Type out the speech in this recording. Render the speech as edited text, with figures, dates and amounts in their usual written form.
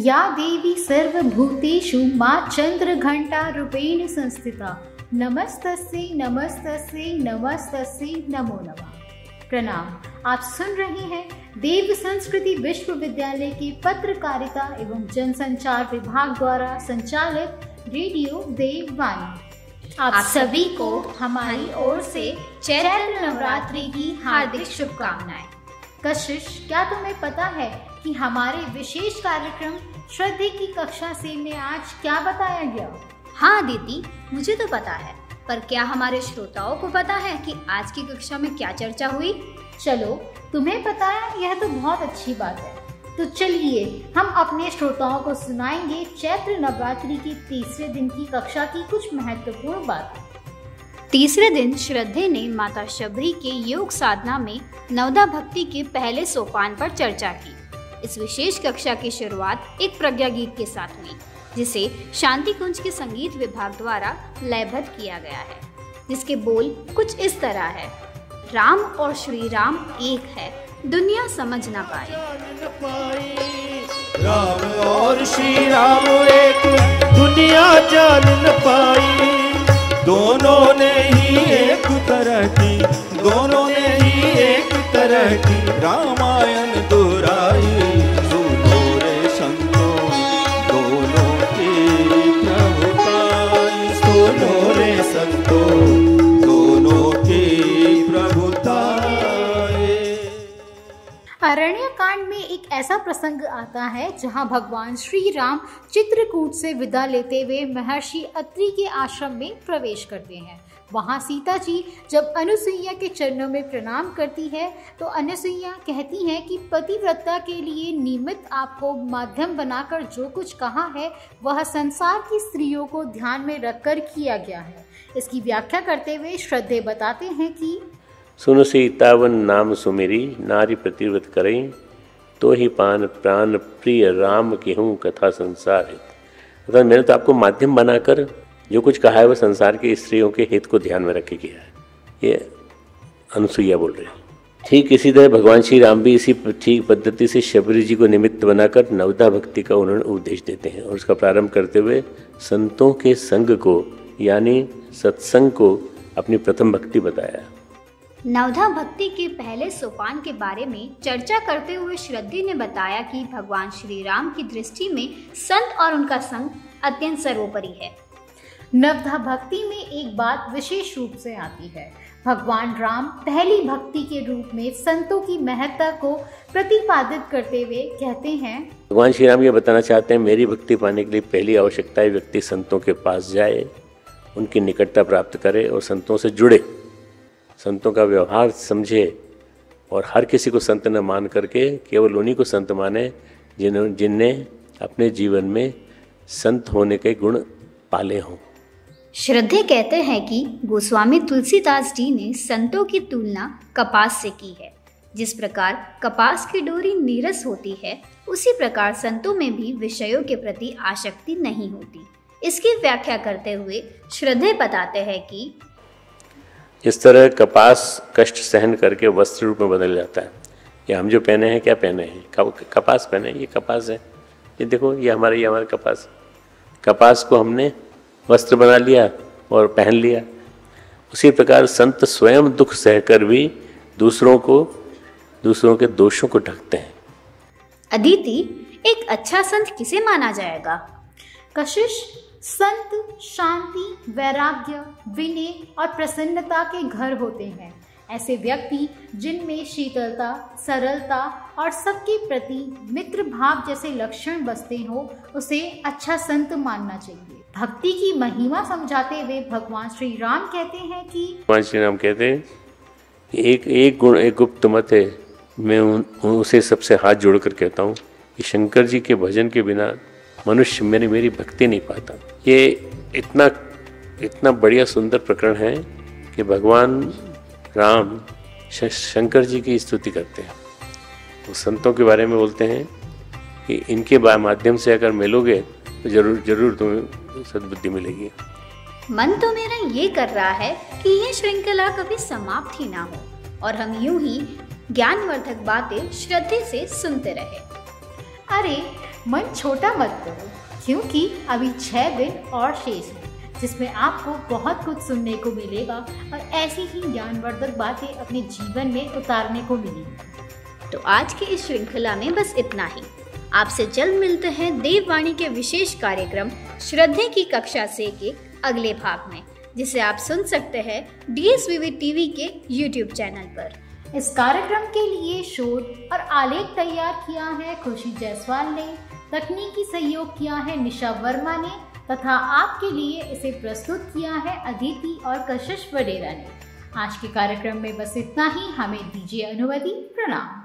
या देवी सर्वभूतेषु मां चंद्रघंटा रूपेण संस्थिता नमस्तस्यै नमस्तस्यै नमस्तस्यै नमो नमः। प्रणाम। आप सुन रहे हैं देव संस्कृति विश्वविद्यालय के पत्रकारिता एवं जनसंचार विभाग द्वारा संचालित रेडियो देववाणी। आप सभी को हमारी ओर से चैत्र नवरात्रि की हार्दिक शुभकामनाएं। कशिश, क्या तुम्हें पता है कि हमारे विशेष कार्यक्रम श्रद्धे की कक्षा से में आज क्या बताया गया? हाँ दीदी, मुझे तो पता है, पर क्या हमारे श्रोताओं को पता है कि आज की कक्षा में क्या चर्चा हुई? चलो, तुम्हें पता है यह तो बहुत अच्छी बात है। तो चलिए हम अपने श्रोताओं को सुनाएंगे चैत्र नवरात्रि के तीसरे दिन की कक्षा की कुछ महत्वपूर्ण बातें। तीसरे दिन श्रद्धे ने माता शबरी के योग साधना में नवदा भक्ति के पहले सोपान पर चर्चा की। इस विशेष कक्षा की शुरुआत एक प्रज्ञा गीत के साथ हुई, जिसे शांति कुंज के संगीत विभाग द्वारा लयबद्ध किया गया है, जिसके बोल कुछ इस तरह है। राम और श्री राम एक है, दुनिया समझ न पाई। राम और श्री राम एक, दुनिया जान न पाई। दोनों ने ही एक तरह की, दोनों ने ही एक तरह की रामायण दोहराई। सुनो रे संतो, दोनों की प्रभुताई। सुनो रे संतो, दोनों की प्रभुताई। अरण्य कांड में एक ऐसा प्रसंग आता है जहां भगवान श्री राम चित्रकूट से विदा लेते हुए महर्षि अत्रि के आश्रम में प्रवेश करते हैं। वहां सीता जी जब अनुसुईया के चरणों में प्रणाम करती है तो अनुसुईया कहती हैं कि पतिव्रता के लिए निमित्त आपको माध्यम बनाकर जो कुछ कहा है वह संसार की स्त्रियों को ध्यान में रखकर किया गया है। इसकी व्याख्या करते हुए श्रद्धे बताते हैं कि सुन सीतावन नाम सुमेरी, नारी प्रतिव्रत करें तो ही पान प्राण प्रिय राम की हूँ कथा संसारित। अर्थात मैंने तो आपको माध्यम बनाकर जो कुछ कहा है वह संसार की स्त्रियों के हित को ध्यान में रख के किया है। ये अनुसुईया बोल रहे हैं। ठीक इसी तरह भगवान श्री राम भी इसी ठीक पद्धति से शबरी जी को निमित्त बनाकर नवदा भक्ति का उन्होंने उपदेश देते हैं और उसका प्रारंभ करते हुए संतों के संग को यानी सत्संग को अपनी प्रथम भक्ति बताया। नवदा भक्ति के पहले सोपान के बारे में चर्चा करते हुए श्रद्धे ने बताया कि भगवान श्री राम की दृष्टि में संत और उनका संग अत्यंत सर्वोपरि है। नवदा भक्ति में एक बात विशेष रूप से आती है। भगवान राम पहली भक्ति के रूप में संतों की महत्ता को प्रतिपादित करते हुए कहते हैं, भगवान श्री राम ये बताना चाहते हैं मेरी भक्ति पाने के लिए पहली आवश्यकता है व्यक्ति संतों के पास जाए, उनकी निकटता प्राप्त करे और संतों से जुड़े, संतों का व्यवहार समझे और हर किसी को संत न मान करके केवल उन्हीं को संत माने जिनने अपने जीवन में संत होने के गुण पाले हों। श्रद्धे कहते हैं कि गोस्वामी तुलसीदास जी ने संतों की तुलना कपास से की है। जिस प्रकार कपास की डोरी नीरस होती है, उसी प्रकार संतों में भी विषयों के प्रति आसक्ति नहीं होती। इसकी व्याख्या करते हुए श्रद्धे बताते हैं कि इस तरह कपास कष्ट सहन करके वस्त्र रूप में बदल जाता है। ये हम जो पहने हैं क्या पहने हैं? कपास पहने, ये कपास है। ये देखो ये हमारा कपास को हमने वस्त्र बना लिया और पहन लिया। उसी प्रकार संत स्वयं दुख सहकर भी दूसरों के दोषों को ढकते हैं। अदिति, एक अच्छा संत किसे माना जाएगा? कशिश, संत शांति, वैराग्य, विनय और प्रसन्नता के घर होते हैं। ऐसे व्यक्ति जिनमें शीतलता, सरलता और सबके प्रति मित्र भाव जैसे लक्षण बसते हो, उसे अच्छा संत मानना चाहिए। भक्ति की महिमा समझाते हुए भगवान श्री राम कहते हैं कि भगवान श्री राम कहते हैं एक गुण एक गुप्त मत है, मैं उसे सबसे हाथ जोड़कर कहता हूँ कि शंकर जी के भजन के बिना मनुष्य मेरी भक्ति नहीं पाता। ये इतना बढ़िया सुंदर प्रकरण है कि भगवान राम शंकर जी की स्तुति करते हैं। वो संतों के बारे में बोलते हैं कि इनके माध्यम से अगर मिलोगे तो जरूर तुम्हें सद्बुद्धि मिलेगी। मन तो मेरा ये कर रहा है कि ये श्रृंखला कभी समाप्त ही ना हो और हम यूं ही ज्ञानवर्धक बातें श्रद्धे से सुनते रहे। अरे मन छोटा मत करो, क्योंकि अभी 6 दिन और शेष हैं, जिसमें आपको बहुत कुछ सुनने को मिलेगा और ऐसी ही ज्ञानवर्धक बातें अपने जीवन में उतारने को मिलेंगी। तो आज की इस श्रृंखला में बस इतना ही। आपसे जल्द मिलते हैं देववाणी के विशेष कार्यक्रम श्रद्धे की कक्षा से के अगले भाग में, जिसे आप सुन सकते हैं DSVV TV के YouTube चैनल पर। इस कार्यक्रम के लिए शोध और आलेख तैयार किया है खुशी जायसवाल ने, तकनीकी सहयोग किया है निशा वर्मा ने तथा आपके लिए इसे प्रस्तुत किया है अदिति और कशिश वडेरा ने। आज के कार्यक्रम में बस इतना ही। हमें दीजिए अनुमति। प्रणाम।